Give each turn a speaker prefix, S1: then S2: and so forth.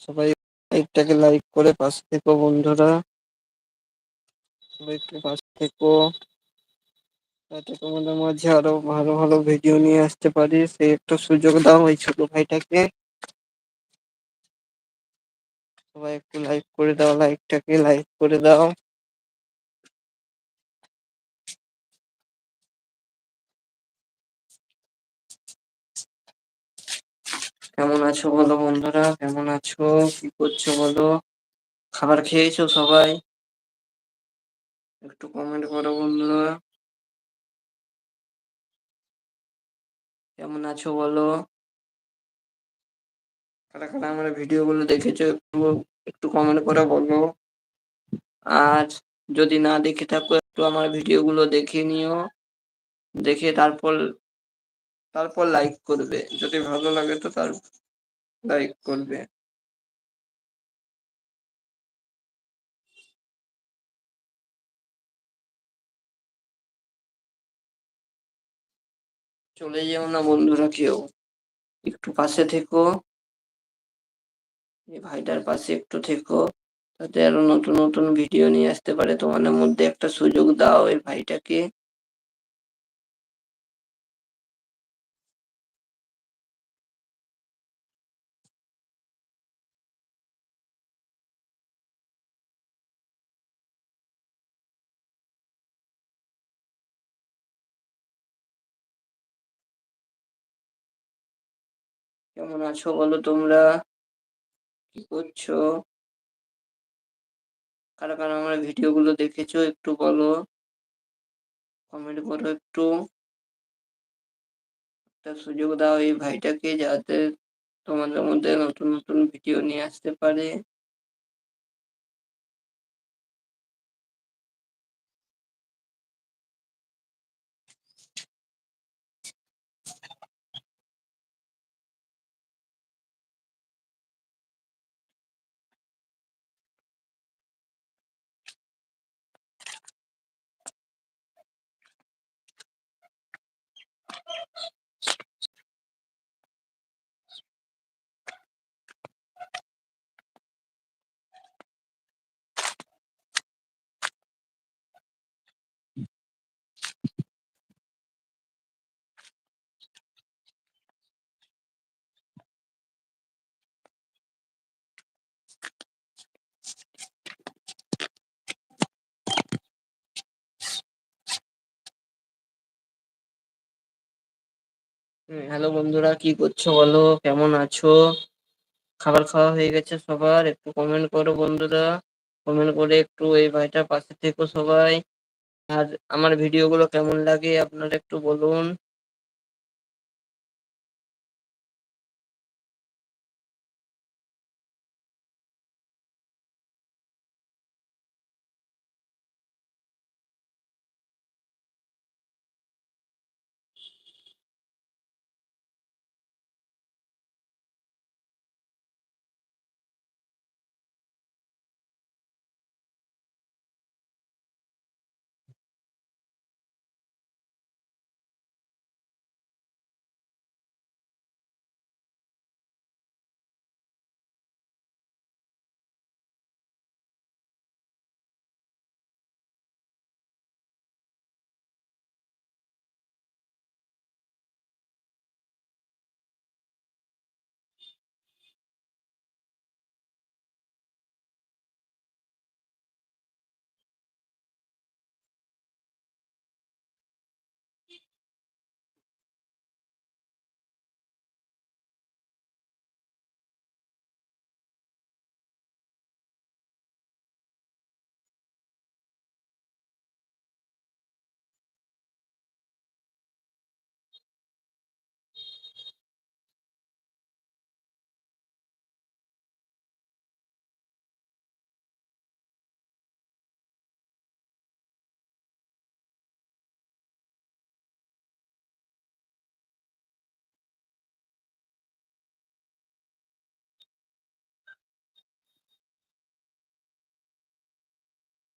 S1: সবাই লাইভটাকে লাইক করে পাশে থেকো বন্ধুরা, সবাই একটু পাশে থেকো, যাতে তোমাদের মাঝে আরো ভালো ভালো ভিডিও নিয়ে আসতে পারি সেই একটু সুযোগ দাও এই ছোট ভাইটাকে। সবাই একটু লাইক করে দাও, লাইকটাকে লাইক করে দাও। কেমন আছো বলো বন্ধুরা, কেমন আছো, কি করছো বলো? খাবার খেয়েছো সবাই? একটু কমেন্ট করো বন্ধুরা, কেমন আছো বলো? কারা কারা আমার ভিডিও গুলো দেখেছো একটু একটু কমেন্ট করে বলো। আর যদি না দেখে থাকো একটু আমার ভিডিও গুলো দেখে নিও, দেখে তারপর তারপর লাইক করবে, যদি ভালো লাগে তো তার লাইক করবে। চলে যেও না বন্ধুরা কেউ, একটু পাশে থেকো, এই ভাইটার পাশে একটু থেকো, যাতে আরো নতুন নতুন ভিডিও নিয়ে আসতে পারে। তোমাদের মধ্যে একটা সুযোগ দাও এই ভাইটাকে। কেমন আছো বলো তোমরা, কি করছো? কারা কারা আমার ভিডিও গুলো দেখেছো একটু বলো, কমেন্ট করো একটু। একটা সুযোগ দাও এই ভাইটাকে, যাতে তোমাদের মধ্যে নতুন নতুন ভিডিও নিয়ে আসতে পারে। হ্যালো বন্ধুরা, কি করছো বলো, কেমন আছো? খাবার খাওয়া হয়ে গেছে সবার? একটু কমেন্ট করো বন্ধুরা, কমেন্ট করে একটু এই ভাইটার পাশে থেকো সবাই। আর আমার ভিডিও গুলো কেমন লাগে আপনারা একটু বলুন।